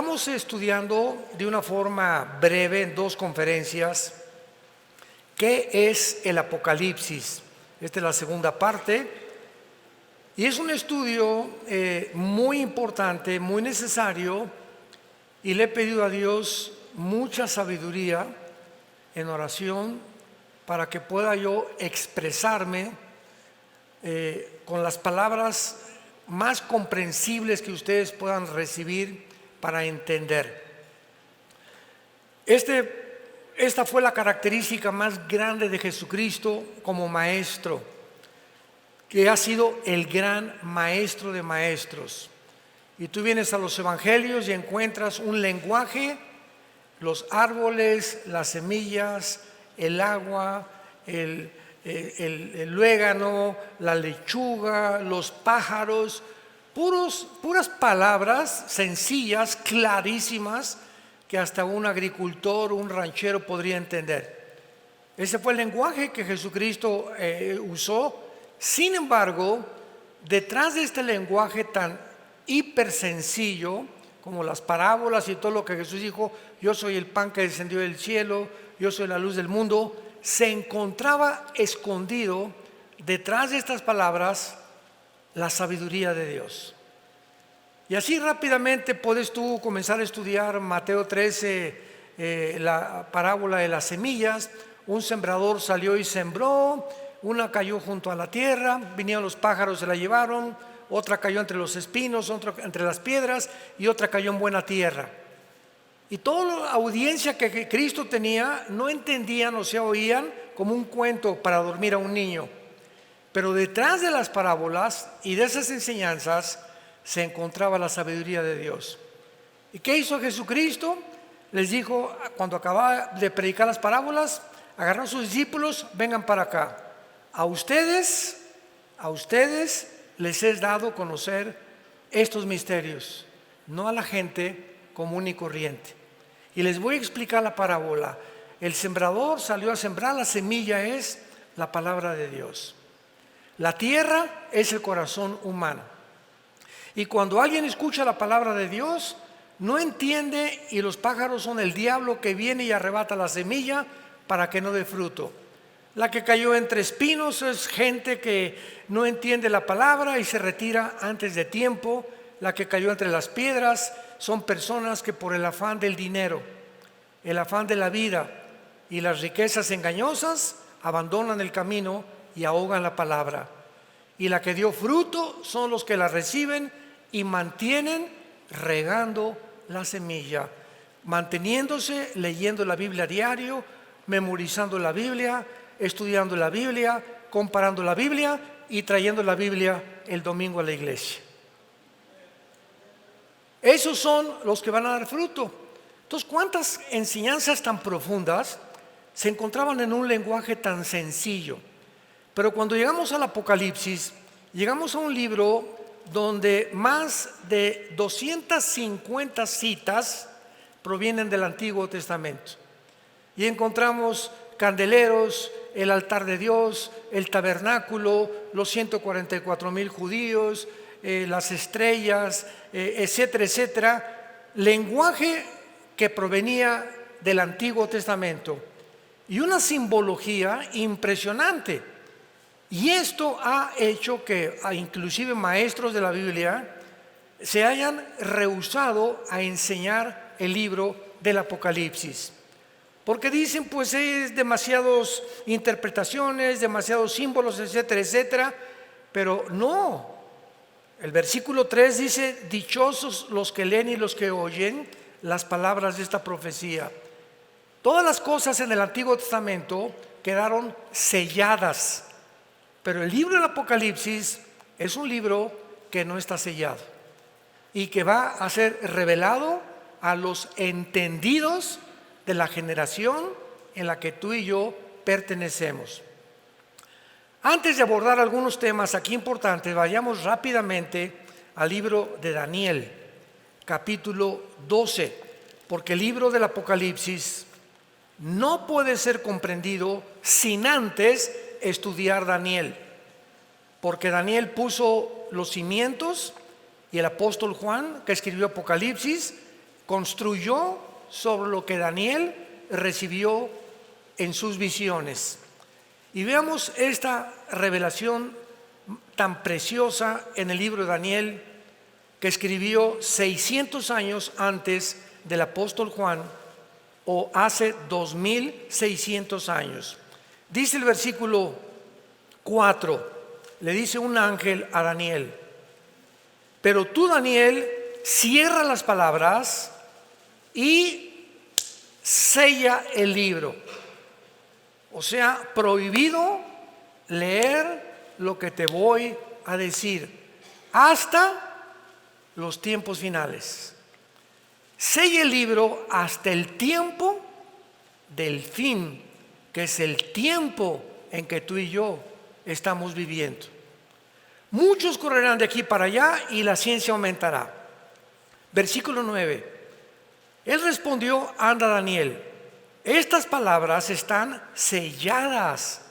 Estamos estudiando de una forma breve en 2 conferencias qué es el Apocalipsis. Esta es la segunda parte y es un estudio muy importante, muy necesario, y le he pedido a Dios mucha sabiduría en oración para que pueda yo expresarme con las palabras más comprensibles que ustedes puedan recibir para entender. Esta fue la característica más grande de Jesucristo como maestro, que ha sido el gran maestro de maestros. Y tú vienes a los evangelios y encuentras un lenguaje, los árboles, las semillas, el agua, el luégano, la lechuga, los pájaros, puras palabras sencillas, clarísimas, que hasta un agricultor, un ranchero podría entender. Ese fue el lenguaje que Jesucristo usó. Sin embargo, detrás de este lenguaje tan hiper sencillo, como las parábolas y todo lo que Jesús dijo, yo soy el pan que descendió del cielo, yo soy la luz del mundo, se encontraba escondido detrás de estas palabras la sabiduría de Dios. Y así rápidamente puedes tú comenzar a estudiar Mateo 13, la parábola de las semillas. Un sembrador salió y sembró, una cayó junto a la tierra, vinieron los pájaros, se la llevaron, otra cayó entre los espinos, otra entre las piedras y otra cayó en buena tierra. Y toda la audiencia que Cristo tenía no entendían, o sea, oían como un cuento para dormir a un niño. Pero detrás de las parábolas y de esas enseñanzas se encontraba la sabiduría de Dios. ¿Y qué hizo Jesucristo? Les dijo, cuando acababa de predicar las parábolas, agarró a sus discípulos, vengan para acá. A ustedes les es dado conocer estos misterios, no a la gente común y corriente. Y les voy a explicar la parábola. El sembrador salió a sembrar, la semilla es la palabra de Dios. La tierra es el corazón humano. Y cuando alguien escucha la palabra de Dios, no entiende, y los pájaros son el diablo que viene y arrebata la semilla para que no dé fruto. La que cayó entre espinos es gente que no entiende la palabra y se retira antes de tiempo. La que cayó entre las piedras son personas que por el afán del dinero, el afán de la vida y las riquezas engañosas abandonan el camino y ahogan la palabra. Y la que dio fruto son los que la reciben y mantienen regando la semilla, manteniéndose, leyendo la Biblia a diario, memorizando la Biblia, estudiando la Biblia, comparando la Biblia y trayendo la Biblia el domingo a la iglesia. Esos son los que van a dar fruto. Entonces, ¿cuántas enseñanzas tan profundas se encontraban en un lenguaje tan sencillo? Pero cuando llegamos al Apocalipsis, llegamos a un libro donde más de 250 citas provienen del Antiguo Testamento. Y encontramos candeleros, el altar de Dios, el tabernáculo, los 144,000 judíos, las estrellas, etcétera, etcétera. Lenguaje que provenía del Antiguo Testamento y una simbología impresionante. Y esto ha hecho que inclusive maestros de la Biblia se hayan rehusado a enseñar el libro del Apocalipsis. Porque dicen, pues es demasiadas interpretaciones, demasiados símbolos, etcétera, etcétera. Pero no. El versículo 3 dice, dichosos los que leen y los que oyen las palabras de esta profecía. Todas las cosas en el Antiguo Testamento quedaron selladas. Pero el libro del Apocalipsis es un libro que no está sellado y que va a ser revelado a los entendidos de la generación en la que tú y yo pertenecemos. Antes de abordar algunos temas aquí importantes, vayamos rápidamente al libro de Daniel, capítulo 12, porque el libro del Apocalipsis no puede ser comprendido sin antes estudiar Daniel, porque Daniel puso los cimientos y el apóstol Juan, que escribió Apocalipsis, construyó sobre lo que Daniel recibió en sus visiones. Y veamos esta revelación tan preciosa en el libro de Daniel, que escribió 600 años antes del apóstol Juan, o hace 2600 años. Dice el versículo 4, le dice un ángel a Daniel: pero tú, Daniel, cierra las palabras y sella el libro. O sea, prohibido leer lo que te voy a decir hasta los tiempos finales. Sella el libro hasta el tiempo del fin, que es el tiempo en que tú y yo estamos viviendo. Muchos correrán de aquí para allá y la ciencia aumentará. Versículo 9. Él respondió: anda, Daniel, estas palabras están selladas.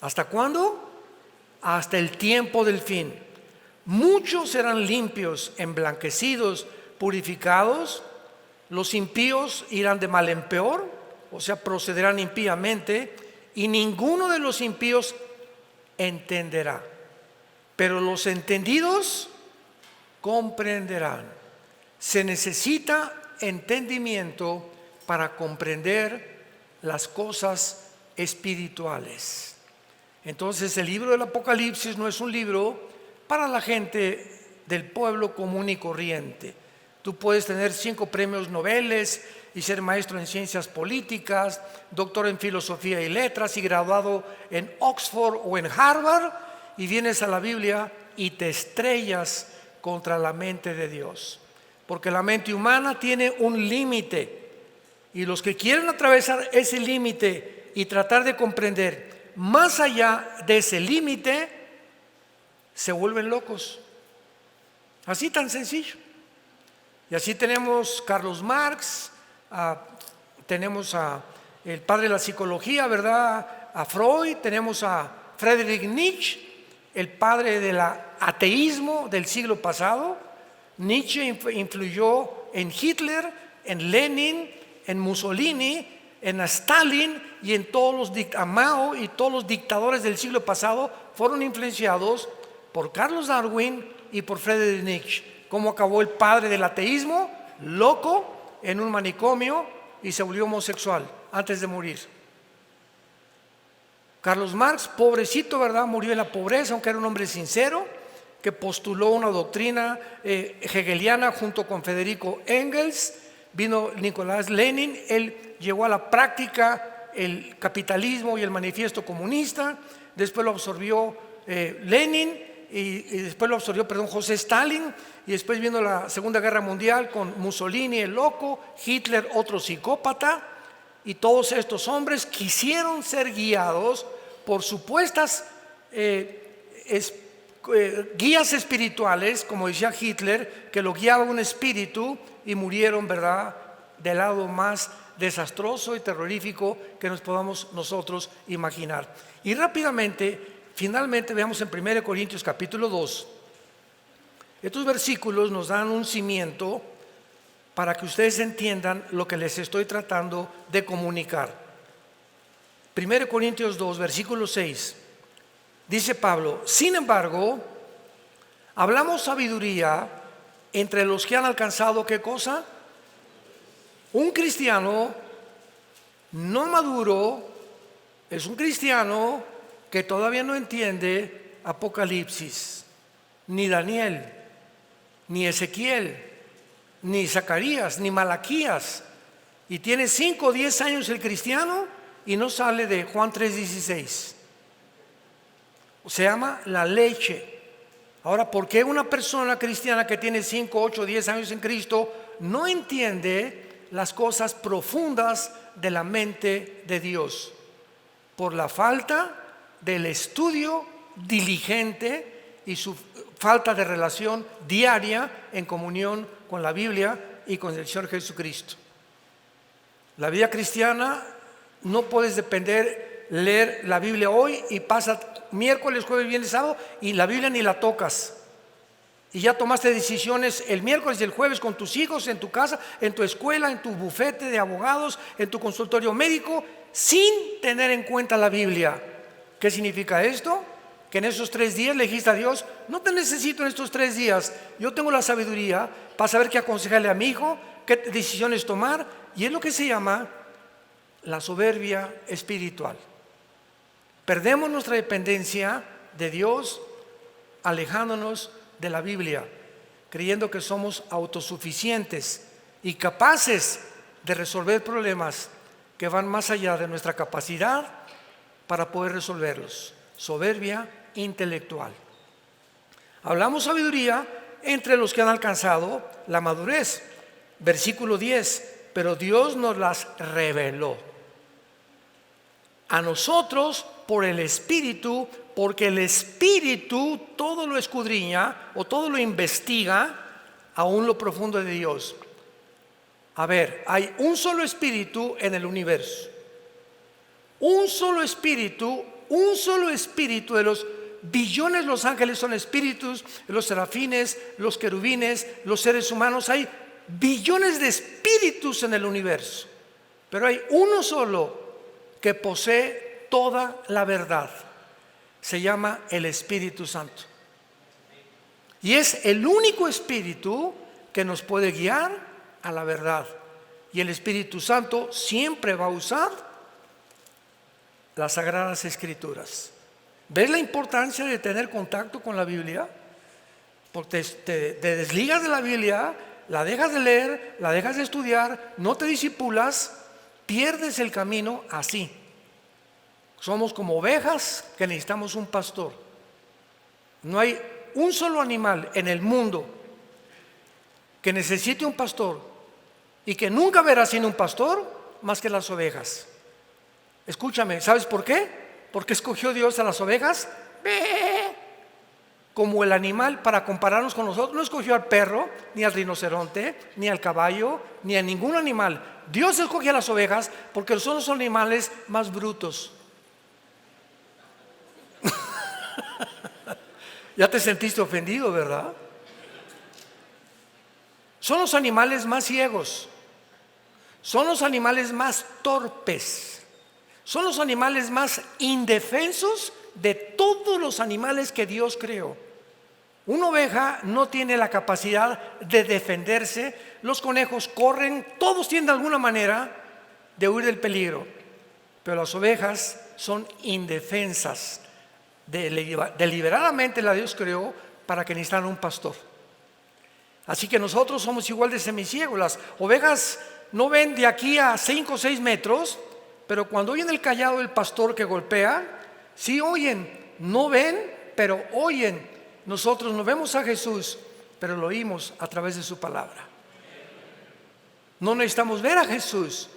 ¿Hasta cuándo? Hasta el tiempo del fin. Muchos serán limpios, emblanquecidos, purificados. Los impíos irán de mal en peor, o sea, procederán impíamente, y ninguno de los impíos entenderá. Pero los entendidos comprenderán. Se necesita entendimiento para comprender las cosas espirituales. Entonces, el libro del Apocalipsis no es un libro para la gente del pueblo común y corriente. Tú puedes tener 5 premios Nobel y ser maestro en ciencias políticas, doctor en filosofía y letras y graduado en Oxford o en Harvard, y vienes a la Biblia y te estrellas contra la mente de Dios, porque la mente humana tiene un límite, y los que quieren atravesar ese límite y tratar de comprender más allá de ese límite se vuelven locos. Así tan sencillo. Y así tenemos Carlos Marx, tenemos a el padre de la psicología, ¿verdad?, a Freud, tenemos a Friedrich Nietzsche, el padre del ateísmo del siglo pasado. Nietzsche influyó en Hitler, en Lenin, en Mussolini, en Stalin y en todos los Mao, y todos los dictadores del siglo pasado fueron influenciados por Carlos Darwin y por Friedrich Nietzsche. ¿Cómo acabó el padre del ateísmo? Loco, en un manicomio, y se volvió homosexual antes de morir. Carlos Marx, pobrecito, ¿verdad?, murió en la pobreza, aunque era un hombre sincero, que postuló una doctrina hegeliana junto con Federico Engels. Vino Nicolás Lenin, él llevó a la práctica el capitalismo y el manifiesto comunista. Después lo absorbió Lenin, y después lo absorbió, José Stalin, y después vino la Segunda Guerra Mundial con Mussolini, el loco, Hitler, otro psicópata, y todos estos hombres quisieron ser guiados por supuestas guías espirituales, como decía Hitler, que lo guiaba un espíritu, y murieron, ¿verdad?, del lado más desastroso y terrorífico que nos podamos nosotros imaginar. Y rápidamente, finalmente, veamos en 1 Corintios capítulo 2. Estos versículos nos dan un cimiento para que ustedes entiendan lo que les estoy tratando de comunicar. 1 Corintios 2, versículo 6. Dice Pablo: sin embargo, hablamos sabiduría entre los que han alcanzado, ¿qué cosa? Un cristiano no maduro es un cristiano que todavía no entiende Apocalipsis, ni Daniel, ni Ezequiel, ni Zacarías, ni Malaquías, y tiene 5 o 10 años el cristiano y no sale de Juan 3:16. Se llama la leche. Ahora, ¿por qué una persona cristiana que tiene 5, 8, 10 años en Cristo no entiende las cosas profundas de la mente de Dios? Por la falta del estudio diligente y su falta de relación diaria en comunión con la Biblia y con el Señor Jesucristo. La vida cristiana no puedes leer la Biblia hoy y pasa miércoles, jueves, viernes, sábado y la Biblia ni la tocas. Y ya tomaste decisiones el miércoles y el jueves con tus hijos, en tu casa, en tu escuela, en tu bufete de abogados, en tu consultorio médico, sin tener en cuenta la Biblia. ¿Qué significa esto? Que en esos 3 días le dijiste a Dios: no te necesito en estos 3 días, yo tengo la sabiduría para saber qué aconsejarle a mi hijo, qué decisiones tomar. Y es lo que se llama la soberbia espiritual. Perdemos nuestra dependencia de Dios, alejándonos de la Biblia, creyendo que somos autosuficientes y capaces de resolver problemas que van más allá de nuestra capacidad para poder resolverlos. Soberbia intelectual. Hablamos sabiduría entre los que han alcanzado la madurez. Versículo 10: pero Dios nos las reveló a nosotros por el Espíritu, porque el Espíritu todo lo escudriña o todo lo investiga, aún lo profundo de Dios. A ver, hay un solo Espíritu en el universo, un solo Espíritu de los billones. Los ángeles son espíritus, los serafines, los querubines, los seres humanos. Hay billones de espíritus en el universo, pero hay uno solo que posee toda la verdad. Se llama el Espíritu Santo, y es el único espíritu que nos puede guiar a la verdad. Y el Espíritu Santo siempre va a usar las Sagradas Escrituras. ¿Ves la importancia de tener contacto con la Biblia? Porque te desligas de la Biblia, la dejas de leer, la dejas de estudiar, no te disipulas, pierdes el camino así. Somos como ovejas que necesitamos un pastor. No hay un solo animal en el mundo que necesite un pastor y que nunca verá sin un pastor más que las ovejas. Escúchame, ¿sabes por qué? Porque escogió Dios a las ovejas como el animal para compararnos con nosotros. No escogió al perro, ni al rinoceronte, ni al caballo, ni a ningún animal. Dios escogió a las ovejas porque son los animales más brutos. Ya te sentiste ofendido, ¿verdad? Son los animales más ciegos, son los animales más torpes, son los animales más indefensos de todos los animales que Dios creó. Una oveja no tiene la capacidad de defenderse. Los conejos corren, todos tienen de alguna manera de huir del peligro, pero las ovejas son indefensas. Deliberadamente la Dios creó para que necesitaran un pastor. Así que nosotros somos igual de semiciegos. Las ovejas no ven de aquí a 5 o 6 metros, pero cuando oyen el cayado del pastor que golpea, sí oyen. No ven, pero oyen. Nosotros no vemos a Jesús, pero lo oímos a través de su palabra. No necesitamos ver a Jesús.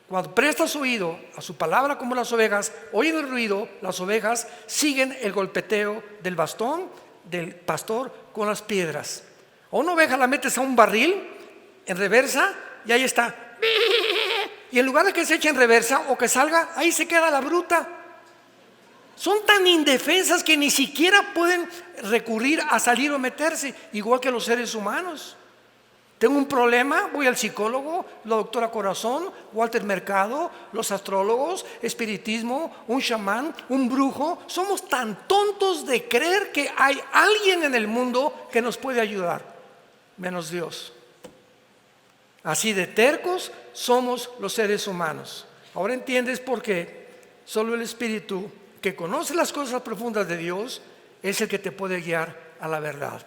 Cuando prestas oído a su palabra, como las ovejas oyen el ruido, las ovejas siguen el golpeteo del bastón del pastor con las piedras. A una oveja la metes a un barril en reversa y ahí está. Y en lugar de que se eche en reversa o que salga, ahí se queda la bruta. Son tan indefensas que ni siquiera pueden recurrir a salir o meterse, igual que los seres humanos. Tengo un problema, voy al psicólogo, la doctora Corazón, Walter Mercado, los astrólogos, espiritismo, un chamán, un brujo. Somos tan tontos de creer que hay alguien en el mundo que nos puede ayudar, menos Dios. Así de tercos somos los seres humanos. Ahora entiendes por qué solo el Espíritu que conoce las cosas profundas de Dios es el que te puede guiar a la verdad.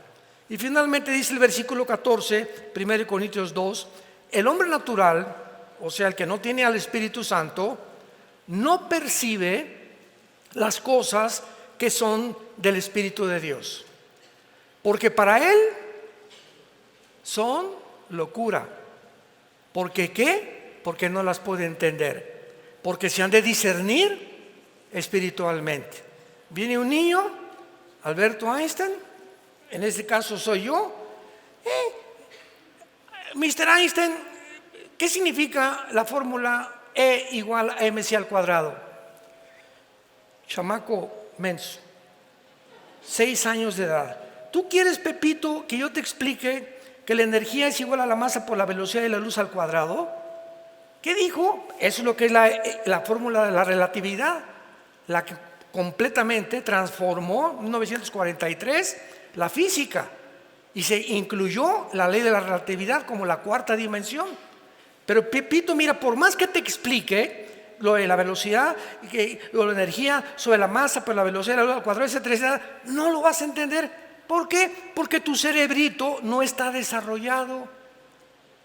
Y finalmente dice el versículo 14, 1 Corintios 2, el hombre natural, o sea, el que no tiene al Espíritu Santo, no percibe las cosas que son del Espíritu de Dios, porque para él son locura. ¿Porque qué? Porque no las puede entender, porque se han de discernir espiritualmente. Viene un niño, Alberto Einstein, en este caso soy yo. Mr. Einstein, ¿qué significa la fórmula E igual a mc al cuadrado? Chamaco menso, 6 años de edad. ¿tú quieres, Pepito, que yo te explique que la energía es igual a la masa por la velocidad de la luz al cuadrado? ¿Qué dijo? Eso es lo que es la fórmula de la relatividad, la que completamente transformó en 1943 la física y se incluyó la ley de la relatividad como la cuarta dimensión. Pero Pepito, mira, por más que te explique lo de la velocidad, o la energía sobre la masa por la velocidad de la luz al cuadrado, etcétera, etcétera, no lo vas a entender. ¿Por qué? Porque tu cerebrito no está desarrollado.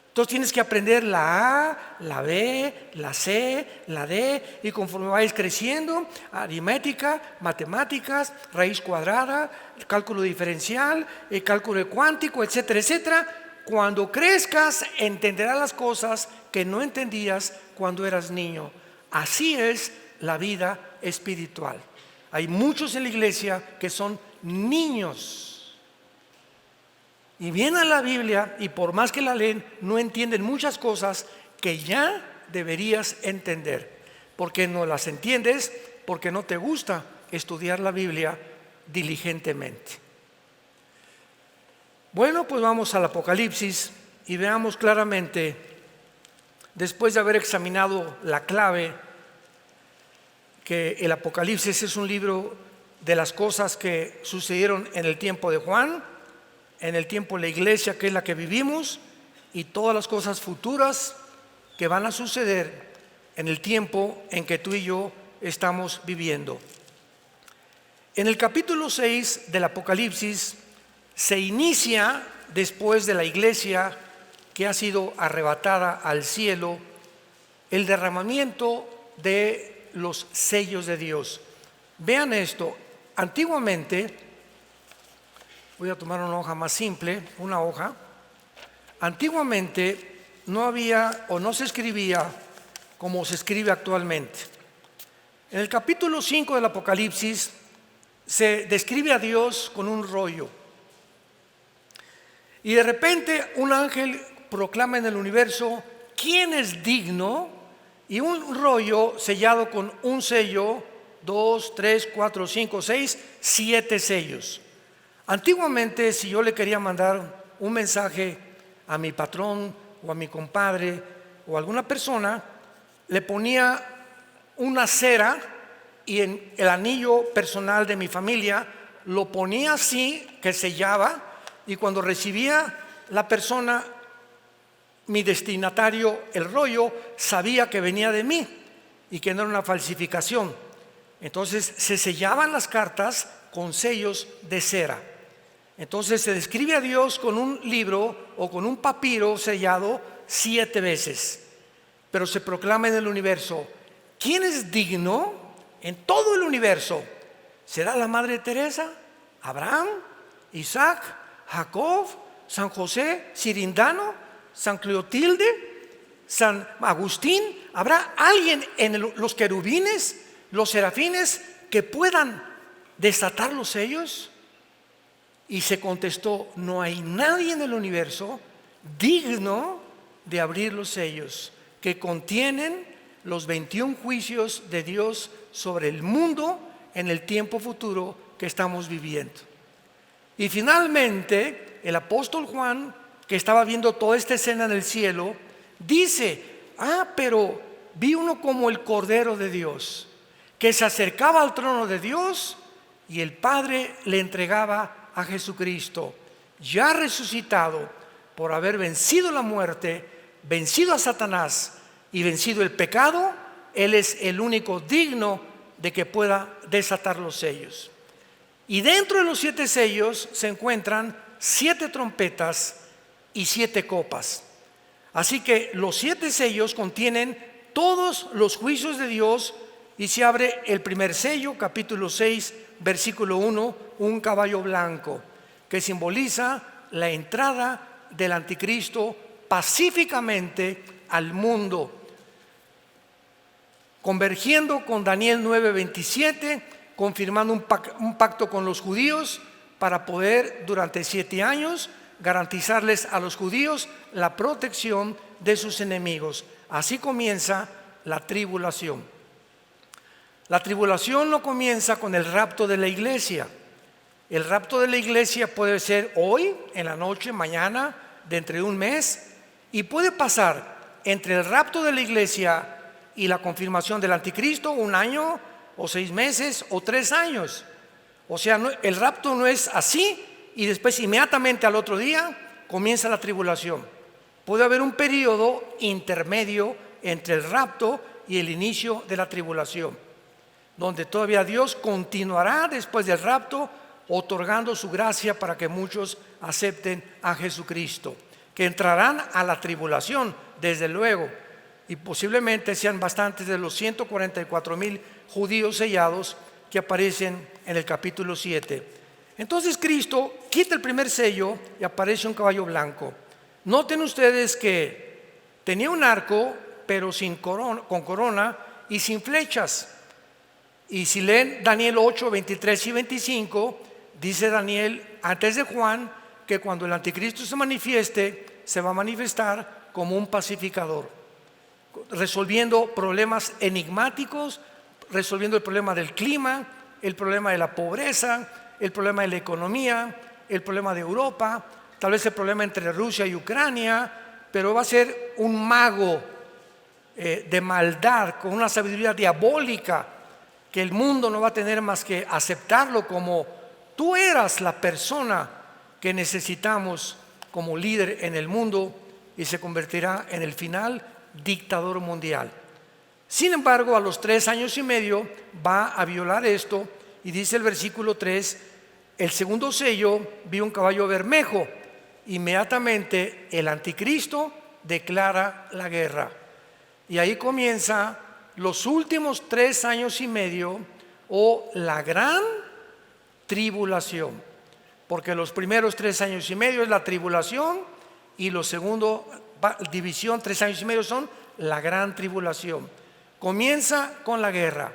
Entonces tienes que aprender la A, la B, la C, la D, y conforme vayas creciendo, aritmética, matemáticas, raíz cuadrada, cálculo diferencial, cálculo cuántico, etcétera, etcétera. Cuando crezcas, entenderás las cosas que no entendías cuando eras niño. Así es la vida espiritual. Hay muchos en la iglesia que son niños. Y vienen a la Biblia y por más que la leen, no entienden muchas cosas que ya deberías entender. Porque no las entiendes, porque no te gusta estudiar la Biblia diligentemente. Bueno, pues vamos al Apocalipsis y veamos claramente, después de haber examinado la clave, que el Apocalipsis es un libro de las cosas que sucedieron en el tiempo de Juan, en el tiempo de la iglesia que es la que vivimos, y todas las cosas futuras que van a suceder en el tiempo en que tú y yo estamos viviendo. En el capítulo 6 del Apocalipsis se inicia después de la iglesia que ha sido arrebatada al cielo el derramamiento de los sellos de Dios. Vean esto, antiguamente, voy a tomar una hoja más simple, una hoja. Antiguamente no había o no se escribía como se escribe actualmente. En el capítulo 5 del Apocalipsis se describe a Dios con un rollo. Y de repente un ángel proclama en el universo: ¿quién es digno? Y un rollo sellado con un sello, 2, 3, 4, 5, 6, 7 sellos. Antiguamente, si yo le quería mandar un mensaje a mi patrón o a mi compadre o a alguna persona, le ponía una cera y en el anillo personal de mi familia lo ponía así, que sellaba, y cuando recibía la persona, mi destinatario, el rollo, sabía que venía de mí y que no era una falsificación. Entonces se sellaban las cartas con sellos de cera. Entonces se describe a Dios con un libro o con un papiro sellado 7 veces. Pero se proclama en el universo: ¿quién es digno en todo el universo? ¿Será la Madre Teresa? ¿Abraham? ¿Isaac? ¿Jacob? ¿San José? ¿Cirindano? ¿San Cleotilde? ¿San Agustín? ¿Habrá alguien en los querubines, los serafines, que puedan desatar los sellos? Y se contestó: no hay nadie en el universo digno de abrir los sellos que contienen los 21 juicios de Dios sobre el mundo en el tiempo futuro que estamos viviendo. Y finalmente el apóstol Juan, que estaba viendo toda esta escena en el cielo, dice: pero vi uno como el Cordero de Dios, que se acercaba al trono de Dios, y el Padre le entregaba a Jesucristo, ya resucitado, por haber vencido la muerte, vencido a Satanás y vencido el pecado. Él es el único digno de que pueda desatar los sellos. Y dentro de los 7 sellos se encuentran 7 trompetas y 7 copas. Así que los 7 sellos contienen todos los juicios de Dios, y se abre el primer sello, capítulo 6, versículo 1, un caballo blanco, que simboliza la entrada del anticristo pacíficamente al mundo, convergiendo con Daniel 9:27, confirmando un pacto con los judíos para poder durante 7 años garantizarles a los judíos la protección de sus enemigos. Así comienza la tribulación. La tribulación no comienza con el rapto de la iglesia. El rapto de la iglesia puede ser hoy, en la noche, mañana, dentro de un mes, y puede pasar entre el rapto de la iglesia y la confirmación del anticristo 1 año, o 6 meses, o 3 años. O sea, el rapto no es así y después inmediatamente al otro día comienza la tribulación. Puede haber un periodo intermedio entre el rapto y el inicio de la tribulación, donde todavía Dios continuará después del rapto otorgando su gracia para que muchos acepten a Jesucristo, que entrarán a la tribulación, desde luego, y posiblemente sean bastantes de los 144,000 judíos sellados que aparecen en el capítulo 7. Entonces Cristo quita el primer sello y aparece un caballo blanco. Noten ustedes que tenía un arco, pero con corona y sin flechas. Y si leen Daniel 8, 23 y 25, dice Daniel antes de Juan que cuando el anticristo se manifieste, se va a manifestar como un pacificador, resolviendo problemas enigmáticos, resolviendo el problema del clima, el problema de la pobreza, el problema de la economía, el problema de Europa, tal vez el problema entre Rusia y Ucrania, pero va a ser un mago de maldad, con una sabiduría diabólica, que el mundo no va a tener más que aceptarlo como tú eras la persona que necesitamos como líder en el mundo, y se convertirá en el final dictador mundial. Sin embargo, a los 3 años y medio va a violar esto, y dice el versículo 3: el segundo sello, vi un caballo bermejo. Inmediatamente el anticristo declara la guerra, y ahí comienza los últimos 3 años y medio, o la gran tribulación, porque los primeros 3 años y medio es la tribulación, y los segundos división 3 años y medio son la gran tribulación. Comienza con la guerra.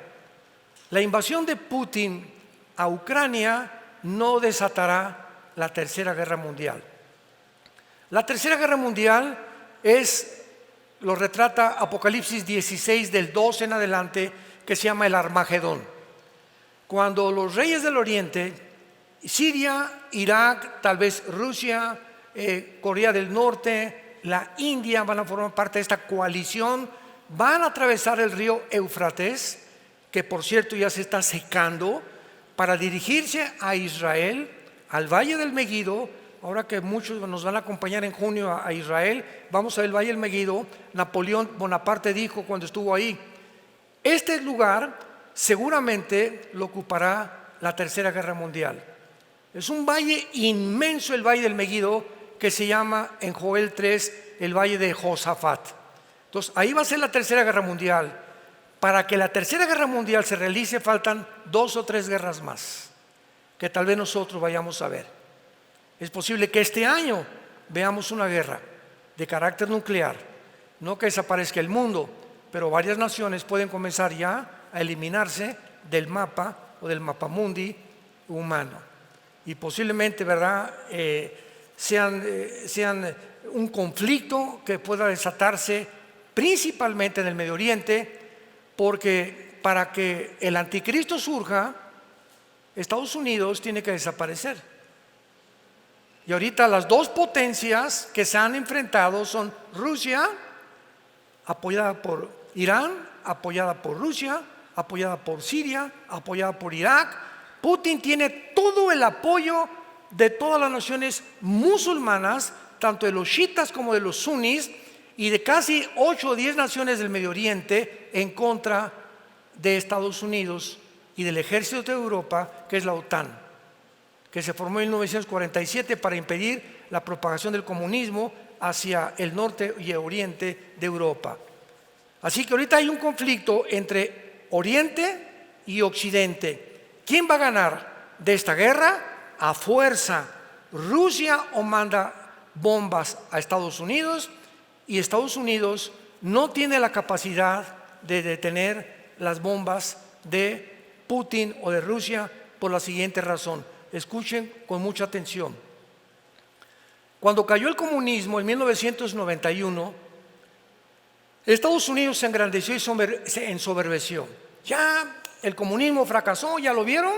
La invasión de Putin a Ucrania no desatará la tercera guerra mundial. La tercera guerra mundial lo retrata Apocalipsis 16 del 12 en adelante, que se llama el Armagedón. Cuando los reyes del oriente, Siria, Irak, tal vez Rusia, Corea del Norte, la India, van a formar parte de esta coalición, van a atravesar el río Éufrates, que por cierto ya se está secando, para dirigirse a Israel, al Valle del Megido. Ahora que muchos nos van a acompañar en junio a Israel, vamos a ver el Valle del Megido. Napoleón Bonaparte dijo cuando estuvo ahí: este lugar seguramente lo ocupará la tercera guerra mundial. Es un valle inmenso, el Valle del Megido, que se llama en Joel 3 el Valle de Josafat. Entonces ahí va a ser la tercera guerra mundial. Para que la tercera guerra mundial se realice faltan 2 o 3 guerras más, que tal vez nosotros vayamos a ver. Es posible que este año veamos una guerra de carácter nuclear, no que desaparezca el mundo, pero varias naciones pueden comenzar ya a eliminarse del mapa o del mapamundi humano, y posiblemente, ¿verdad?, sean un conflicto que pueda desatarse principalmente en el Medio Oriente, porque para que el anticristo surja, Estados Unidos tiene que desaparecer. Y ahorita las 2 potencias que se han enfrentado son Rusia, apoyada por Irán, apoyada por Rusia, apoyada por Siria, apoyada por Irak. Putin tiene todo el apoyo de todas las naciones musulmanas, tanto de los chiitas como de los sunnis, y de casi 8 o 10 naciones del Medio Oriente en contra de Estados Unidos y del ejército de Europa, que es la OTAN, que se formó en 1947 para impedir la propagación del comunismo hacia el norte y oriente de Europa. Así que ahorita hay un conflicto entre Oriente y Occidente. ¿Quién va a ganar de esta guerra? A fuerza, Rusia o manda bombas a Estados Unidos, y Estados Unidos no tiene la capacidad de detener las bombas de Putin o de Rusia por la siguiente razón. Escuchen con mucha atención. Cuando cayó el comunismo en 1991, Estados Unidos se engrandeció y se ensoberbeció. Ya el comunismo fracasó, ¿ya lo vieron?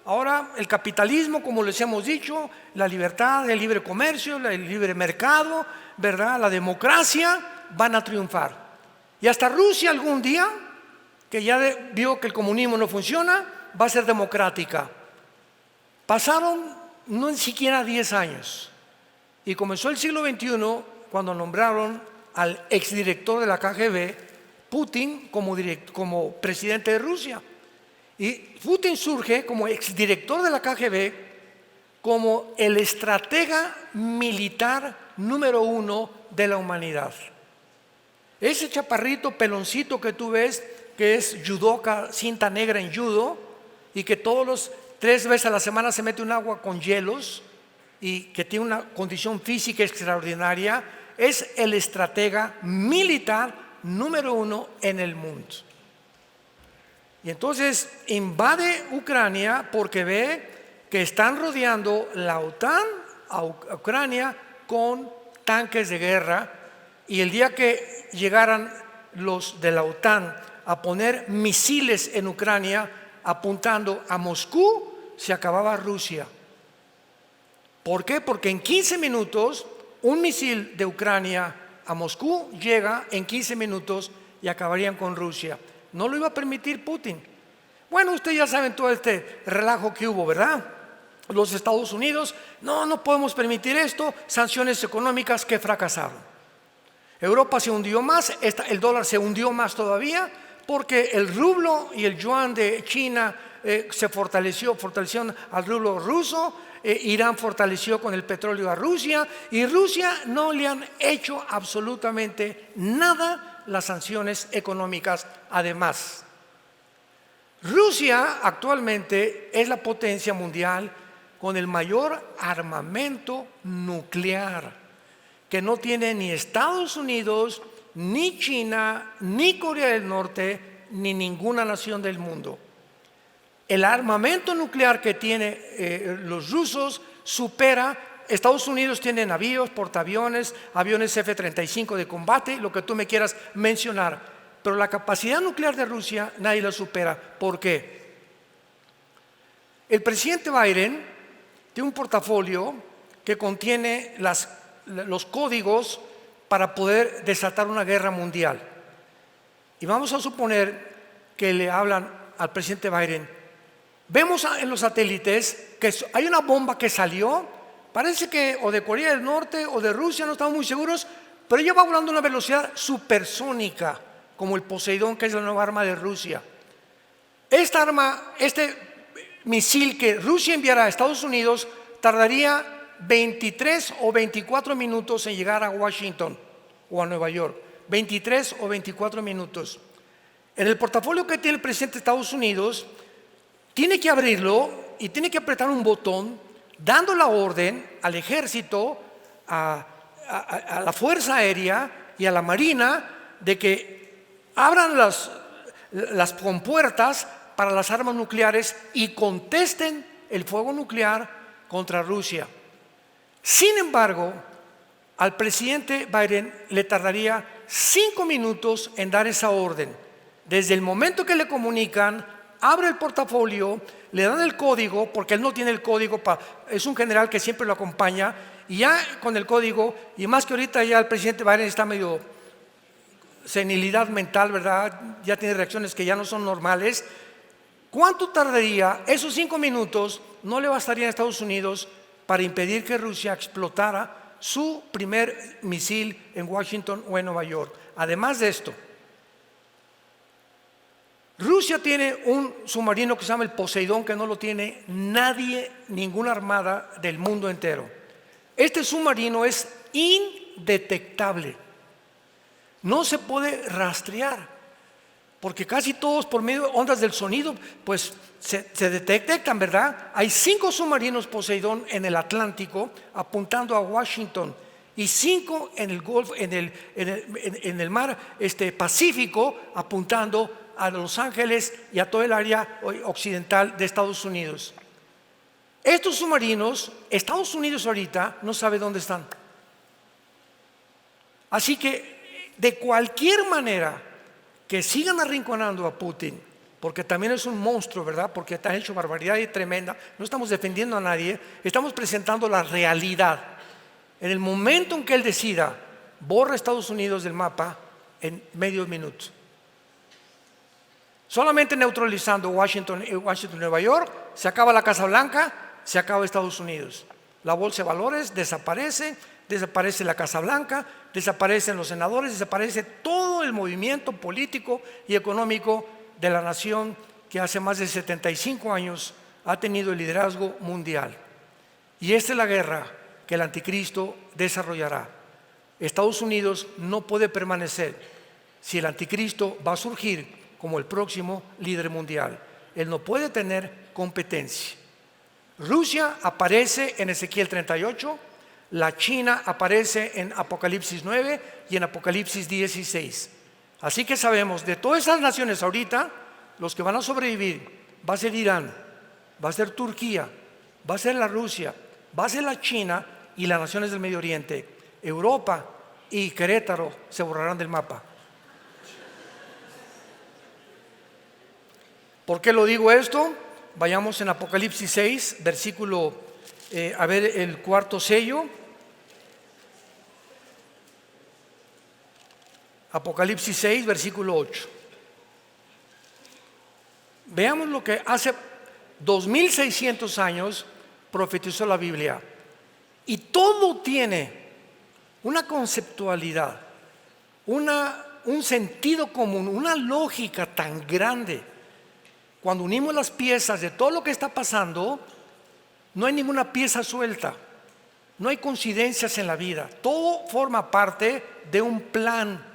Ahora el capitalismo, como les hemos dicho, la libertad, el libre comercio, el libre mercado, ¿verdad? La democracia van a triunfar. Y hasta Rusia algún día, que ya vio que el comunismo no funciona, va a ser democrática. Pasaron no ni siquiera 10 años y comenzó el siglo XXI cuando nombraron al exdirector de la KGB, Putin, como presidente de Rusia. Y Putin surge como exdirector de la KGB como el estratega militar número 1 de la humanidad. Ese chaparrito peloncito que tú ves, que es judoka, cinta negra en judo, y que 3 veces a la semana se mete un agua con hielos y que tiene una condición física extraordinaria, es el estratega militar número 1 en el mundo. Y entonces invade Ucrania porque ve que están rodeando la OTAN a Ucrania con tanques de guerra, y el día que llegaran los de la OTAN a poner misiles en Ucrania apuntando a Moscú, se acababa Rusia. ¿Por qué? Porque en 15 minutos un misil de Ucrania a Moscú llega en 15 minutos y acabarían con Rusia. No lo iba a permitir Putin. Bueno, ustedes ya saben todo este relajo que hubo, ¿verdad? Los Estados Unidos, no podemos permitir esto, sanciones económicas que fracasaron. Europa se hundió más, el dólar se hundió más todavía, porque el rublo y el yuan de China se fortalecieron al rublo ruso, Irán fortaleció con el petróleo a Rusia, y Rusia no le han hecho absolutamente nada las sanciones económicas. Además, Rusia actualmente es la potencia mundial con el mayor armamento nuclear, que no tiene ni Estados Unidos, ni China, ni Corea del Norte, ni ninguna nación del mundo. El armamento nuclear que tienen los rusos supera. Estados Unidos tiene navíos, portaaviones, aviones F-35 de combate, lo que tú me quieras mencionar, pero la capacidad nuclear de Rusia nadie la supera. ¿Por qué? El presidente Biden tiene un portafolio que contiene los códigos para poder desatar una guerra mundial. Y vamos a suponer que le hablan al presidente Biden. Vemos en los satélites que hay una bomba que salió, parece que o de Corea del Norte o de Rusia, no estamos muy seguros, pero ella va volando a una velocidad supersónica, como el Poseidón, que es la nueva arma de Rusia. Esta arma, este misil que Rusia enviará a Estados Unidos, tardaría 23 o 24 minutos en llegar a Washington o a Nueva York. 23 o 24 minutos. En el portafolio que tiene el presidente de Estados Unidos, tiene que abrirlo y tiene que apretar un botón dando la orden al ejército, a la fuerza aérea y a la marina de que abran las compuertas para las armas nucleares y contesten el fuego nuclear contra Rusia. Sin embargo, al presidente Biden le tardaría 5 minutos en dar esa orden. Desde el momento que le comunican, abre el portafolio, le dan el código, porque él no tiene el código, es un general que siempre lo acompaña, y ya con el código, y más que ahorita ya el presidente Biden está medio senilidad mental, ¿verdad? Ya tiene reacciones que ya no son normales. ¿Cuánto tardaría? Esos 5 minutos no le bastarían a Estados Unidos para impedir que Rusia explotara su primer misil en Washington o en Nueva York. Además de esto, Rusia tiene un submarino que se llama el Poseidón, que no lo tiene nadie, ninguna armada del mundo entero. Este submarino es indetectable, no se puede rastrear, porque casi todos por medio de ondas del sonido pues se detectan, ¿verdad? Hay 5 submarinos Poseidón en el Atlántico apuntando a Washington y 5 en el Golfo, en el mar Pacífico apuntando a Los Ángeles y a todo el área occidental de Estados Unidos. Estos submarinos, Estados Unidos ahorita no sabe dónde están. Así que de cualquier manera que sigan arrinconando a Putin, porque también es un monstruo, ¿verdad? Porque te ha hecho barbaridad y tremenda. No estamos defendiendo a nadie, estamos presentando la realidad. En el momento en que él decida, borra Estados Unidos del mapa en medio minuto. Solamente neutralizando Washington y Nueva York, se acaba la Casa Blanca, se acaba Estados Unidos. La bolsa de valores desaparece, desaparece la Casa Blanca, desaparecen los senadores, desaparece todo el movimiento político y económico de la nación que hace más de 75 años ha tenido el liderazgo mundial. Y esta es la guerra que el anticristo desarrollará. Estados Unidos no puede permanecer si el anticristo va a surgir como el próximo líder mundial. Él no puede tener competencia. Rusia aparece en Ezequiel 38, la China aparece en Apocalipsis 9 y en Apocalipsis 16. Así que sabemos, de todas esas naciones ahorita, los que van a sobrevivir va a ser Irán, va a ser Turquía, va a ser la Rusia, va a ser la China y las naciones del Medio Oriente. Europa y Querétaro se borrarán del mapa. ¿Por qué lo digo esto? Vayamos en Apocalipsis 6, versículo, a ver el cuarto sello. Apocalipsis 6, versículo 8. Veamos lo que hace 2600 años profetizó la Biblia. Y todo tiene una conceptualidad, un sentido común, una lógica tan grande. Cuando unimos las piezas de todo lo que está pasando, no hay ninguna pieza suelta, no hay coincidencias en la vida. Todo forma parte de un plan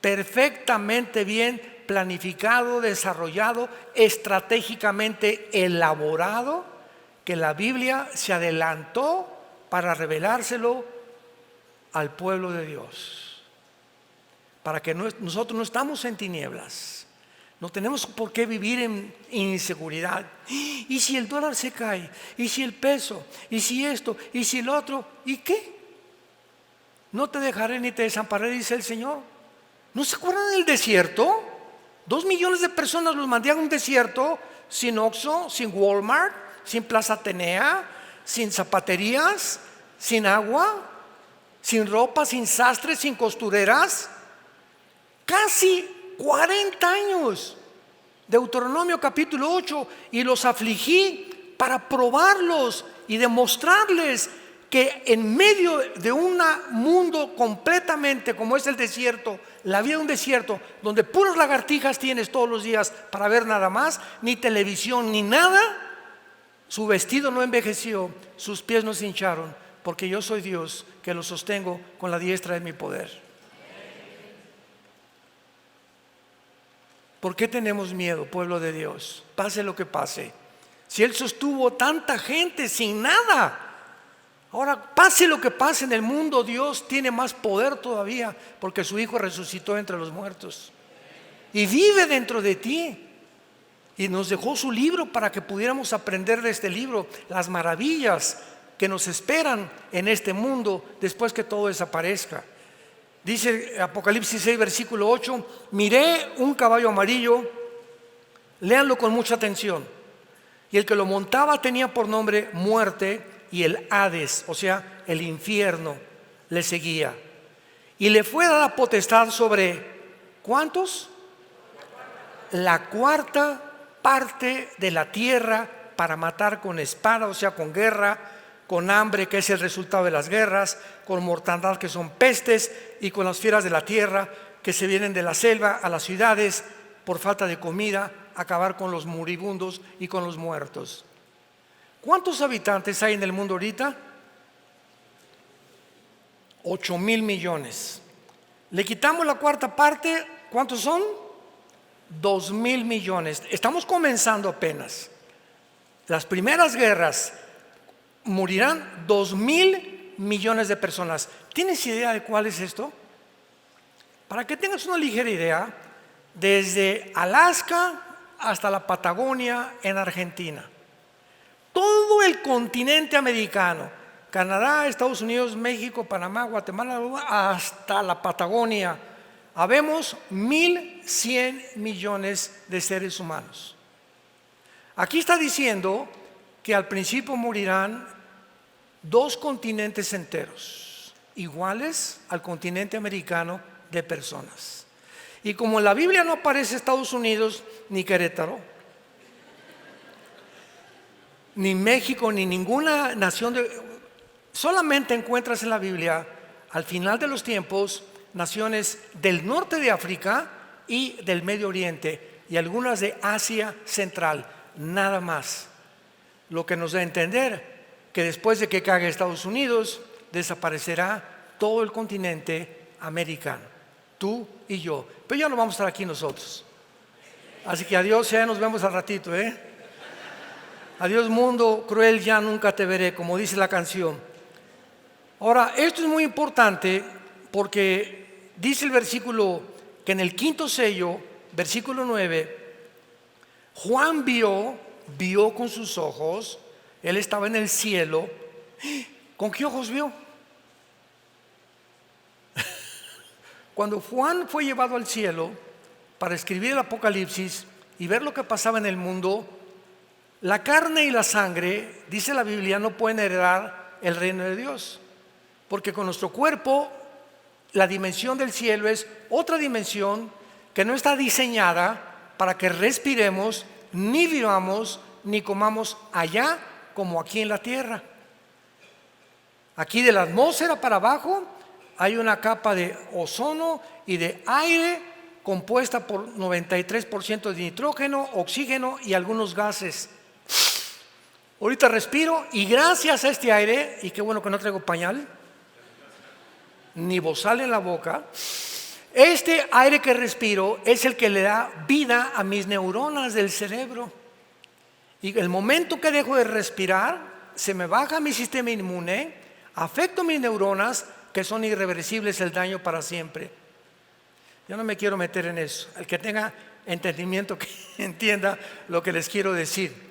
perfectamente bien planificado, desarrollado, estratégicamente elaborado, que la Biblia se adelantó para revelárselo al pueblo de Dios. Para que nosotros no estamos en tinieblas. No tenemos por qué vivir en inseguridad. ¿Y si el dólar se cae? ¿Y si el peso? ¿Y si esto? ¿Y si el otro? ¿Y qué? No te dejaré ni te desampararé, dice el Señor. ¿No se acuerdan del desierto? 2 millones de personas los mandé a un desierto, sin Oxxo, sin Walmart, sin Plaza Atenea, sin zapaterías, sin agua, sin ropa, sin sastres, sin costureras. Casi 40 años, Deuteronomio capítulo 8, y los afligí para probarlos y demostrarles que en medio de un mundo completamente como es el desierto, la vida de un desierto, donde puras lagartijas tienes todos los días para ver nada más, ni televisión ni nada, su vestido no envejeció, sus pies no se hincharon, porque yo soy Dios que los sostengo con la diestra de mi poder. ¿Por qué tenemos miedo, pueblo de Dios? Pase lo que pase. Si Él sostuvo tanta gente sin nada, ahora pase lo que pase en el mundo, Dios tiene más poder todavía, porque su Hijo resucitó entre los muertos y vive dentro de ti. Y nos dejó su libro para que pudiéramos aprender de este libro las maravillas que nos esperan en este mundo después que todo desaparezca. Dice Apocalipsis 6, versículo 8, miré un caballo amarillo, léanlo con mucha atención, y el que lo montaba tenía por nombre Muerte, y el Hades, o sea, el infierno, le seguía. Y le fue dada potestad sobre, ¿cuántos? La cuarta parte de la tierra para matar con espada, o sea, con guerra, con hambre, que es el resultado de las guerras, con mortandad, que son pestes, y con las fieras de la tierra, que se vienen de la selva a las ciudades por falta de comida, acabar con los moribundos y con los muertos. ¿Cuántos habitantes hay en el mundo ahorita? 8,000 millones. Le quitamos la cuarta parte, ¿cuántos son? 2,000 millones. Estamos comenzando apenas. Las primeras guerras morirán 2,000 millones de personas. ¿Tienes idea de cuál es esto? Para que tengas una ligera idea, desde Alaska hasta la Patagonia en Argentina, todo el continente americano, Canadá, Estados Unidos, México, Panamá, Guatemala, hasta la Patagonia, habemos 1.100 millones de seres humanos. Aquí está diciendo que al principio morirán 2 continentes enteros, iguales al continente americano de personas. Y como en la Biblia no aparece Estados Unidos, ni Querétaro, ni México, ni ninguna nación, solamente encuentras en la Biblia, al final de los tiempos, naciones del norte de África y del Medio Oriente, y algunas de Asia Central, nada más. Lo que nos da a entender que después de que caiga Estados Unidos, desaparecerá todo el continente americano, tú y yo. Pero ya no vamos a estar aquí nosotros. Así que adiós, ya nos vemos al ratito, Adiós mundo cruel, ya nunca te veré, como dice la canción. Ahora, esto es muy importante porque dice el versículo que en el 5º sello, versículo 9, Juan vio con sus ojos, él estaba en el cielo. ¿Con qué ojos vio? Cuando Juan fue llevado al cielo para escribir el Apocalipsis y ver lo que pasaba en el mundo, la carne y la sangre, dice la Biblia, no pueden heredar el reino de Dios, porque con nuestro cuerpo la dimensión del cielo es otra dimensión que no está diseñada para que respiremos, ni vivamos, ni comamos allá como aquí en la tierra. Aquí de la atmósfera para abajo hay una capa de ozono y de aire compuesta por 93% de nitrógeno, oxígeno y algunos gases. Ahorita respiro y gracias a este aire, y qué bueno que no traigo pañal ni bozal en la boca, este aire que respiro es el que le da vida a mis neuronas del cerebro. Y el momento que dejo de respirar, se me baja mi sistema inmune, afecto mis neuronas, que son irreversibles, el daño para siempre. Yo no me quiero meter en eso. El que tenga entendimiento, que entienda lo que les quiero decir.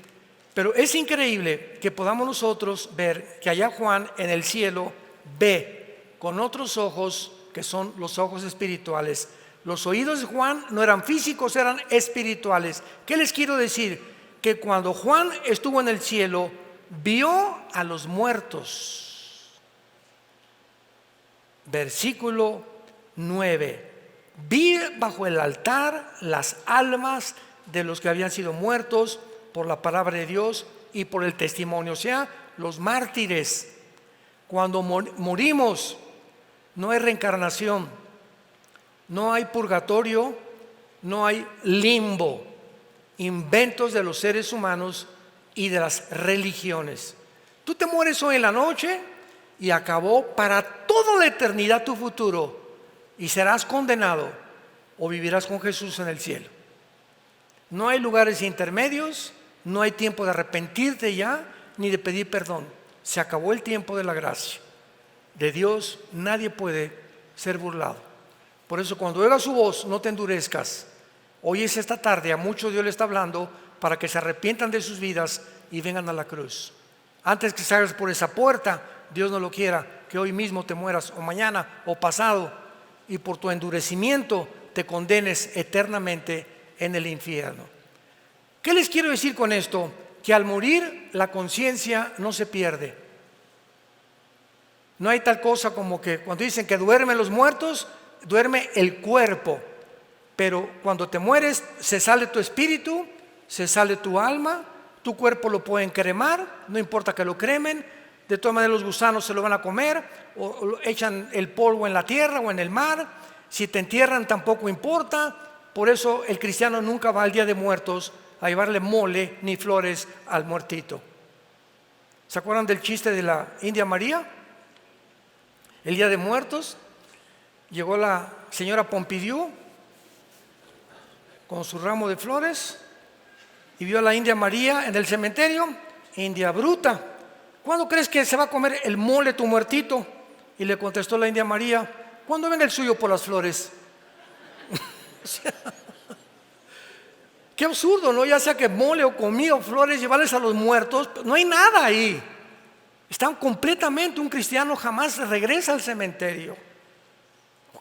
Pero es increíble que podamos nosotros ver que allá Juan en el cielo ve con otros ojos, que son los ojos espirituales. Los oídos de Juan no eran físicos, eran espirituales. ¿Qué les quiero decir? Que cuando Juan estuvo en el cielo, vio a los muertos. Versículo 9. Vi bajo el altar las almas de los que habían sido muertos por la palabra de Dios y por el testimonio, o sea, los mártires. Cuando morimos, no hay reencarnación, no hay purgatorio, no hay limbo, inventos de los seres humanos y de las religiones. Tú te mueres hoy en la noche y acabó para toda la eternidad tu futuro, y serás condenado o vivirás con Jesús en el cielo. No hay lugares intermedios, no hay tiempo de arrepentirte ya, ni de pedir perdón. Se acabó el tiempo de la gracia. De Dios nadie puede ser burlado. Por eso cuando oigas su voz, no te endurezcas. Hoy es esta tarde, a muchos Dios le está hablando para que se arrepientan de sus vidas y vengan a la cruz. Antes que salgas por esa puerta, Dios no lo quiera, que hoy mismo te mueras, o mañana, o pasado, y por tu endurecimiento te condenes eternamente en el infierno. ¿Qué les quiero decir con esto? Que al morir la conciencia no se pierde. No hay tal cosa como que cuando dicen que duermen los muertos, duerme el cuerpo. Pero cuando te mueres, se sale tu espíritu, se sale tu alma, tu cuerpo lo pueden cremar, no importa que lo cremen, de todas maneras los gusanos se lo van a comer, o echan el polvo en la tierra o en el mar, si te entierran tampoco importa. Por eso el cristiano nunca va al Día de Muertos a llevarle mole ni flores al muertito. ¿Se acuerdan del chiste de la India María? El Día de Muertos, llegó la señora Pompidou con su ramo de flores y vio a la India María en el cementerio. India bruta, ¿cuándo crees que se va a comer el mole tu muertito? Y le contestó la India María, ¿cuándo venga el suyo por las flores? O sea, qué absurdo, ¿no? Ya sea que mole o comida o flores, llevarles a los muertos, no hay nada ahí. Están completamente, un cristiano jamás regresa al cementerio.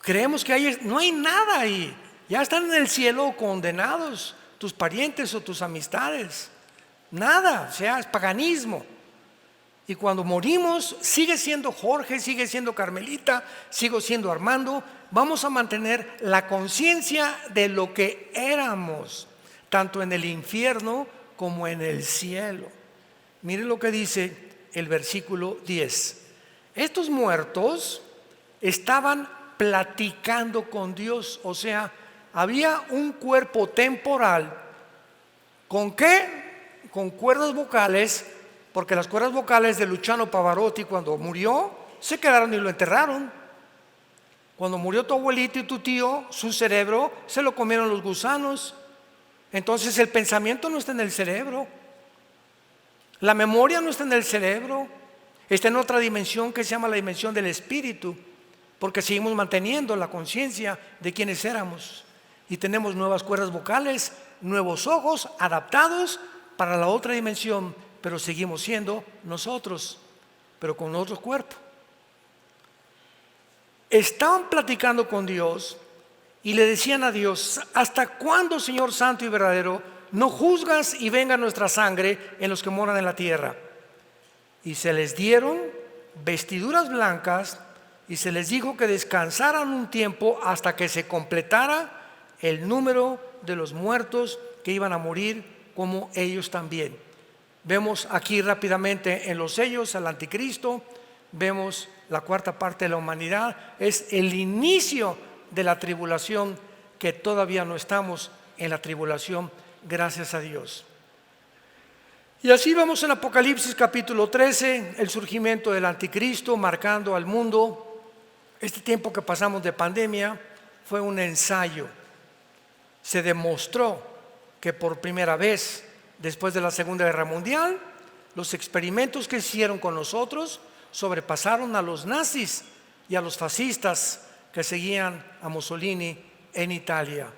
Creemos que no hay nada ahí. Ya están en el cielo condenados tus parientes o tus amistades. Nada, o sea, es paganismo. Y cuando morimos, sigue siendo Jorge, sigue siendo Carmelita, sigo siendo Armando. Vamos a mantener la conciencia de lo que éramos, tanto en el infierno como en el cielo. Miren lo que dice el versículo 10. Estos muertos estaban platicando con Dios, o sea, había un cuerpo temporal. ¿Con qué? Con cuerdas vocales, porque las cuerdas vocales de Luciano Pavarotti cuando murió se quedaron y lo enterraron. Cuando murió tu abuelito y tu tío, su cerebro se lo comieron los gusanos. Entonces el pensamiento no está en el cerebro, la memoria no está en el cerebro, está en otra dimensión que se llama la dimensión del espíritu, porque seguimos manteniendo la conciencia de quienes éramos y tenemos nuevas cuerdas vocales, nuevos ojos adaptados para la otra dimensión, pero seguimos siendo nosotros, pero con otro cuerpo. Estaban platicando con Dios y le decían a Dios: ¿hasta cuándo, Señor santo y verdadero, no juzgas y venga nuestra sangre en los que moran en la tierra? Y se les dieron vestiduras blancas y se les dijo que descansaran un tiempo hasta que se completara el número de los muertos que iban a morir como ellos también. Vemos aquí rápidamente en los sellos al anticristo, vemos la cuarta parte de la humanidad. Es el inicio de la tribulación, que todavía no estamos en la tribulación, gracias a Dios. Y así vamos en Apocalipsis capítulo 13, el surgimiento del anticristo marcando al mundo. Este tiempo que pasamos de pandemia fue un ensayo. Se demostró que por primera vez después de la Segunda Guerra Mundial, los experimentos que hicieron con nosotros sobrepasaron a los nazis y a los fascistas que seguían a Mussolini en Italia.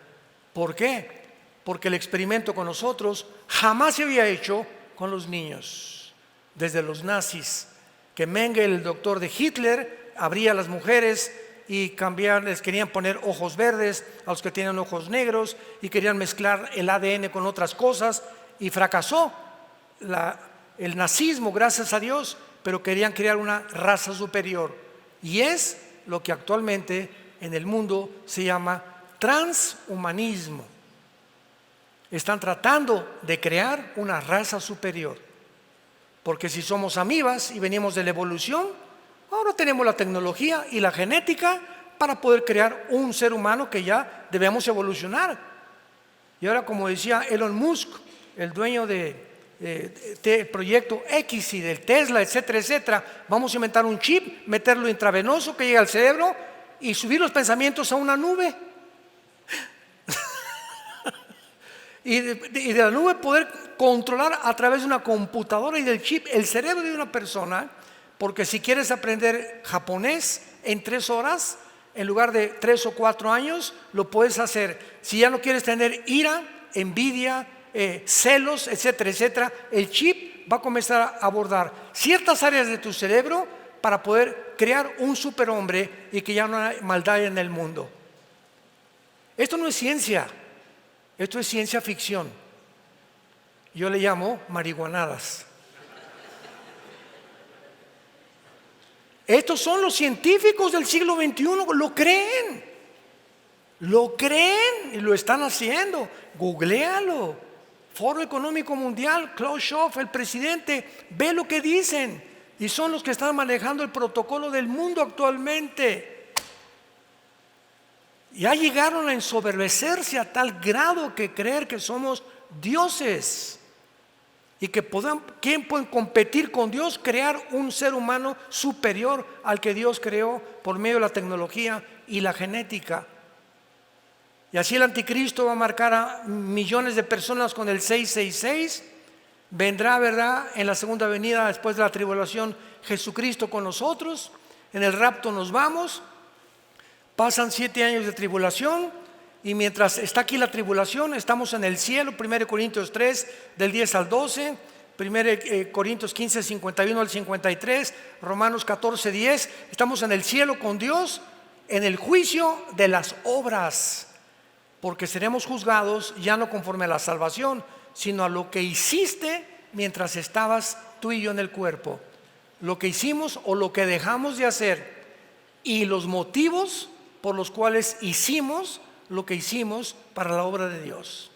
¿Por qué? Porque el experimento con nosotros jamás se había hecho con los niños. Desde los nazis, que Mengele, el doctor de Hitler, abría a las mujeres y les querían poner ojos verdes a los que tenían ojos negros y querían mezclar el ADN con otras cosas, y fracasó el nazismo, gracias a Dios, pero querían crear una raza superior, y es lo que actualmente en el mundo se llama transhumanismo. Están tratando de crear una raza superior, porque si somos amibas y venimos de la evolución, ahora tenemos la tecnología y la genética para poder crear un ser humano que ya debemos evolucionar. Y ahora, como decía Elon Musk, el dueño de Proyecto X y del Tesla, etcétera, etcétera, vamos a inventar un chip, meterlo intravenoso que llegue al cerebro y subir los pensamientos a una nube. Y de la nube poder controlar a través de una computadora y del chip el cerebro de una persona, porque si quieres aprender japonés en 3 horas, en lugar de 3 o 4 años, lo puedes hacer. Si ya no quieres tener ira, envidia, celos, etcétera, etcétera, el chip va a comenzar a abordar ciertas áreas de tu cerebro para poder crear un superhombre y que ya no hay maldad en el mundo. Esto no es ciencia, esto es ciencia ficción. Yo le llamo marihuanadas. Estos son los científicos del siglo XXI, lo creen y lo están haciendo. Googléalo. Foro Económico Mundial, Klaus Schwab, el presidente, ve lo que dicen, y son los que están manejando el protocolo del mundo actualmente. Ya llegaron a ensoberbecerse a tal grado que creer que somos dioses y que ¿quién puede competir con Dios? Crear un ser humano superior al que Dios creó por medio de la tecnología y la genética. Y así el anticristo va a marcar a millones de personas con el 666. Vendrá, ¿verdad?, en la segunda venida después de la tribulación Jesucristo con nosotros. En el rapto nos vamos. Pasan 7 años de tribulación, y mientras está aquí la tribulación, estamos en el cielo. 1 Corintios 3, del 10 al 12, 1 Corintios 15, 51 al 53, Romanos 14, 10. Estamos en el cielo con Dios, en el juicio de las obras, porque seremos juzgados ya no conforme a la salvación, sino a lo que hiciste mientras estabas tú y yo en el cuerpo, lo que hicimos o lo que dejamos de hacer, y los motivos por los cuales hicimos lo que hicimos para la obra de Dios.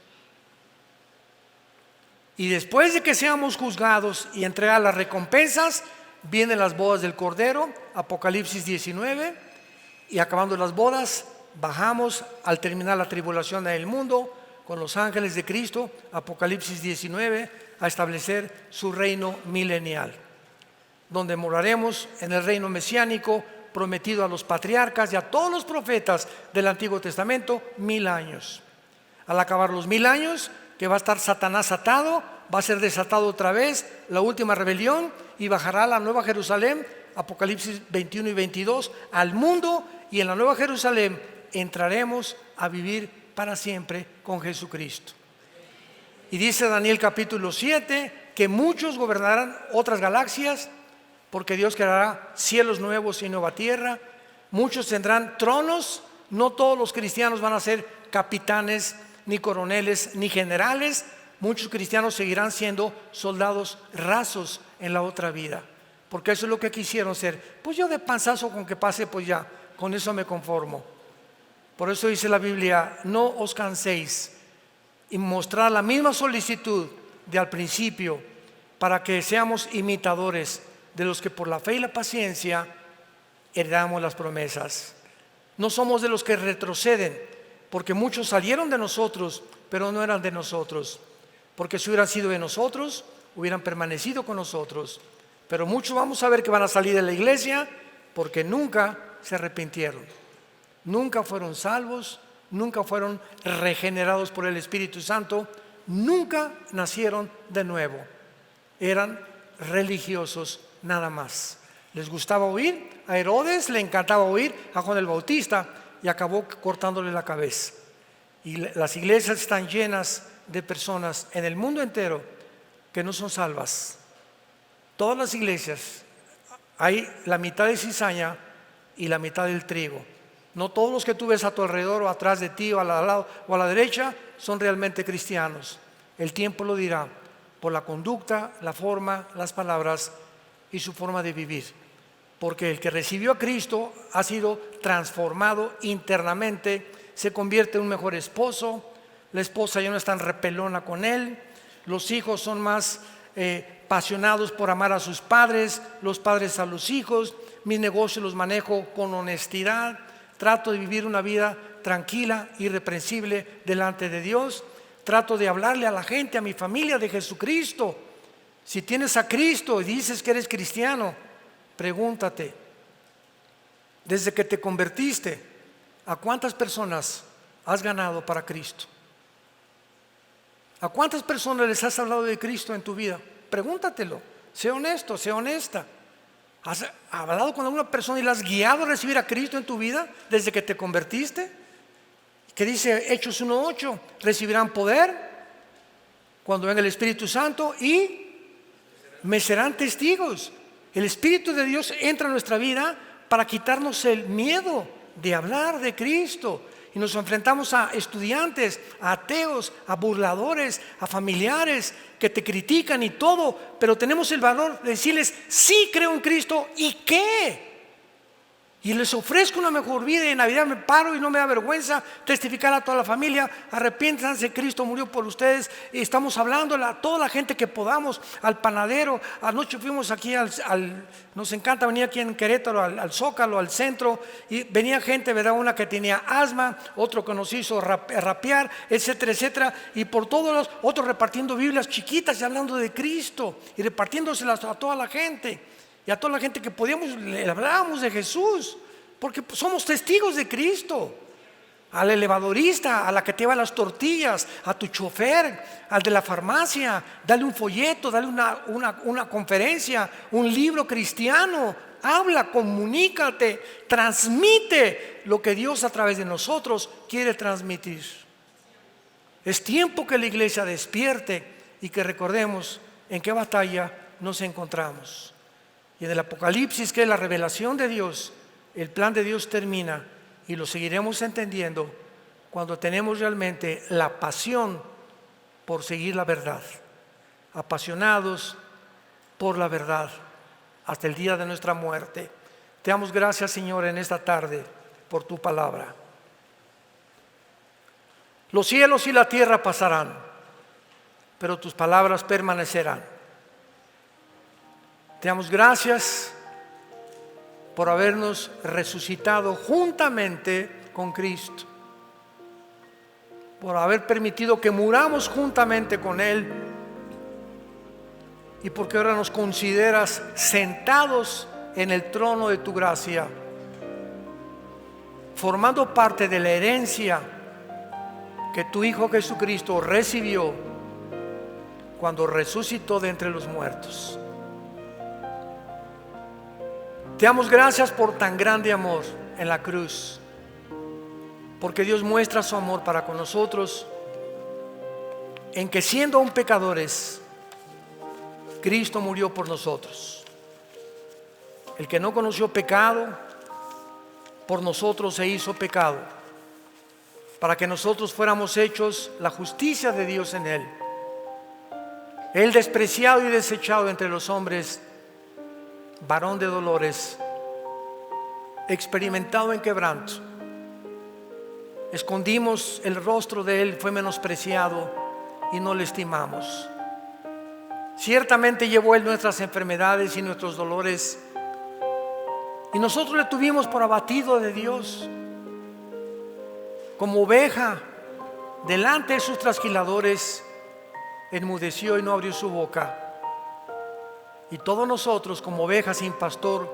Y después de que seamos juzgados y entregar las recompensas, vienen las bodas del Cordero, Apocalipsis 19, y acabando las bodas, bajamos al terminar la tribulación del mundo con los ángeles de Cristo, Apocalipsis 19, a establecer su reino milenial, donde moraremos en el reino mesiánico prometido a los patriarcas y a todos los profetas del Antiguo Testamento, 1000 años. Al acabar los 1000 años, que va a estar Satanás atado, va a ser desatado otra vez la última rebelión y bajará la Nueva Jerusalén, Apocalipsis 21 y 22, al mundo, y en la Nueva Jerusalén entraremos a vivir para siempre con Jesucristo. Y dice Daniel capítulo 7 que muchos gobernarán otras galaxias, porque Dios creará cielos nuevos y nueva tierra. Muchos tendrán tronos. No todos los cristianos van a ser capitanes, ni coroneles, ni generales. Muchos cristianos seguirán siendo soldados rasos en la otra vida, porque eso es lo que quisieron ser. Pues yo de panzazo con que pase, pues ya, con eso me conformo. Por eso dice la Biblia: no os canséis, y mostrar la misma solicitud de al principio, para que seamos imitadores de los que por la fe y la paciencia heredamos las promesas. No somos de los que retroceden, porque muchos salieron de nosotros, pero no eran de nosotros, porque si hubieran sido de nosotros, hubieran permanecido con nosotros. Pero muchos vamos a ver que van a salir de la iglesia porque nunca se arrepintieron, nunca fueron salvos, nunca fueron regenerados por el Espíritu Santo, nunca nacieron de nuevo. Eran religiosos nada más. Les gustaba oír, a Herodes le encantaba oír a Juan el Bautista y acabó cortándole la cabeza. Y las iglesias están llenas de personas en el mundo entero que no son salvas. Todas las iglesias hay la mitad de cizaña y la mitad del trigo. No todos los que tú ves a tu alrededor o atrás de ti o al lado o a la derecha son realmente cristianos. El tiempo lo dirá por la conducta, la forma, las palabras y su forma de vivir. Porque el que recibió a Cristo ha sido transformado internamente, se convierte en un mejor esposo, la esposa ya no es tan repelona con él, los hijos son más apasionados por amar a sus padres, los padres a los hijos. Mis negocios los manejo con honestidad, trato de vivir una vida tranquila, irreprensible delante de Dios. Trato de hablarle a la gente, a mi familia, de Jesucristo. Si tienes a Cristo y dices que eres cristiano, pregúntate, desde que te convertiste, ¿a cuántas personas has ganado para Cristo? ¿A cuántas personas les has hablado de Cristo en tu vida? Pregúntatelo, sé honesto, sé honesta. ¿Has hablado con alguna persona y la has guiado a recibir a Cristo en tu vida desde que te convertiste? Que dice Hechos 1:8, recibirán poder cuando venga el Espíritu Santo y me serán testigos. El Espíritu de Dios entra en nuestra vida para quitarnos el miedo de hablar de Cristo. Y nos enfrentamos a estudiantes, a ateos, a burladores, a familiares que te critican y todo, pero tenemos el valor de decirles: sí creo en Cristo, ¿y qué? Y les ofrezco una mejor vida, y en Navidad me paro y no me da vergüenza testificar a toda la familia: arrepiéntanse, Cristo murió por ustedes. Y estamos hablando a toda la gente que podamos, al panadero. Anoche fuimos aquí nos encanta venir aquí en Querétaro, al Zócalo, al centro, y venía gente, ¿verdad? Una que tenía asma, otro que nos hizo rapear, etcétera, etcétera, y por todos los otros repartiendo Biblias chiquitas y hablando de Cristo y repartiéndoselas a toda la gente. Y a toda la gente que podíamos, le hablábamos de Jesús, porque somos testigos de Cristo. Al elevadorista, a la que te lleva las tortillas, a tu chofer, al de la farmacia, dale un folleto, dale una conferencia, un libro cristiano. Habla, comunícate, transmite lo que Dios a través de nosotros quiere transmitir. Es tiempo que la iglesia despierte y que recordemos en qué batalla nos encontramos. Y en el Apocalipsis, que es la revelación de Dios, el plan de Dios termina y lo seguiremos entendiendo cuando tenemos realmente la pasión por seguir la verdad, apasionados por la verdad hasta el día de nuestra muerte. Te damos gracias, Señor, en esta tarde por tu palabra. Los cielos y la tierra pasarán, pero tus palabras permanecerán. Te damos gracias por habernos resucitado juntamente con Cristo, por haber permitido que muramos juntamente con Él, y porque ahora nos consideras sentados en el trono de tu gracia, formando parte de la herencia que tu Hijo Jesucristo recibió cuando resucitó de entre los muertos. Te damos gracias por tan grande amor en la cruz, porque Dios muestra su amor para con nosotros en que, siendo aún pecadores, Cristo murió por nosotros. El que no conoció pecado, por nosotros se hizo pecado, para que nosotros fuéramos hechos la justicia de Dios en Él. Él, despreciado y desechado entre los hombres, varón de dolores, experimentado en quebranto. Escondimos el rostro de Él, fue menospreciado y no le estimamos. Ciertamente llevó Él nuestras enfermedades y nuestros dolores, y nosotros le tuvimos por abatido de Dios. Como oveja delante de sus trasquiladores, enmudeció y no abrió su boca. Y todos nosotros, como ovejas sin pastor,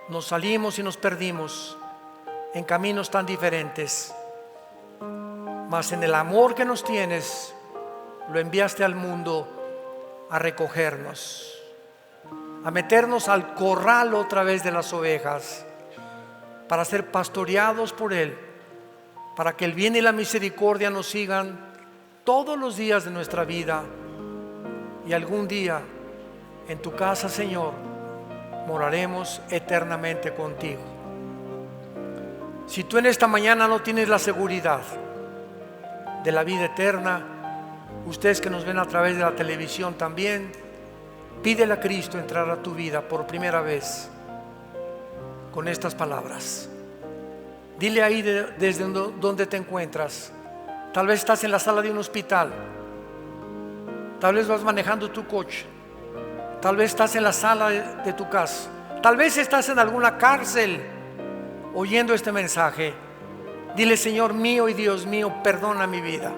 nos salimos y nos perdimos en caminos tan diferentes. Mas en el amor que nos tienes, lo enviaste al mundo a recogernos, a meternos al corral otra vez de las ovejas, para ser pastoreados por Él, para que el bien y la misericordia nos sigan todos los días de nuestra vida, y algún día en tu casa, Señor, moraremos eternamente contigo. Si tú en esta mañana no tienes la seguridad de la vida eterna, ustedes que nos ven a través de la televisión también, pídele a Cristo entrar a tu vida por primera vez con estas palabras. Dile ahí desde donde te encuentras. Tal vez estás en la sala de un hospital, tal vez vas manejando tu coche, tal vez estás en la sala de tu casa, tal vez estás en alguna cárcel oyendo este mensaje. Dile: Señor mío y Dios mío, perdona mi vida,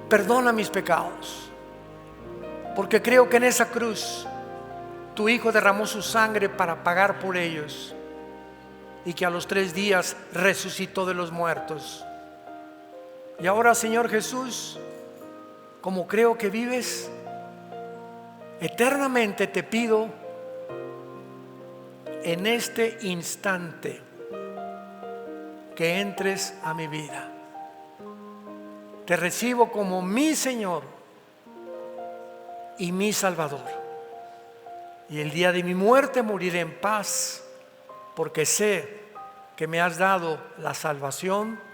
perdona mis pecados, porque creo que en esa cruz tu Hijo derramó su sangre para pagar por ellos, y que a los 3 días resucitó de los muertos. Y ahora, Señor Jesús, como creo que vives eternamente, te pido en este instante que entres a mi vida. Te recibo como mi Señor y mi Salvador, y el día de mi muerte moriré en paz, porque sé que me has dado la salvación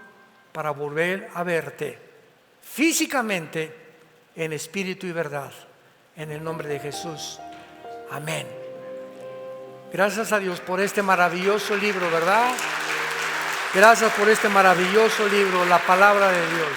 para volver a verte físicamente, en espíritu y verdad. En el nombre de Jesús, amén. Gracias a Dios por este maravilloso libro, ¿verdad? Gracias por este maravilloso libro, la palabra de Dios.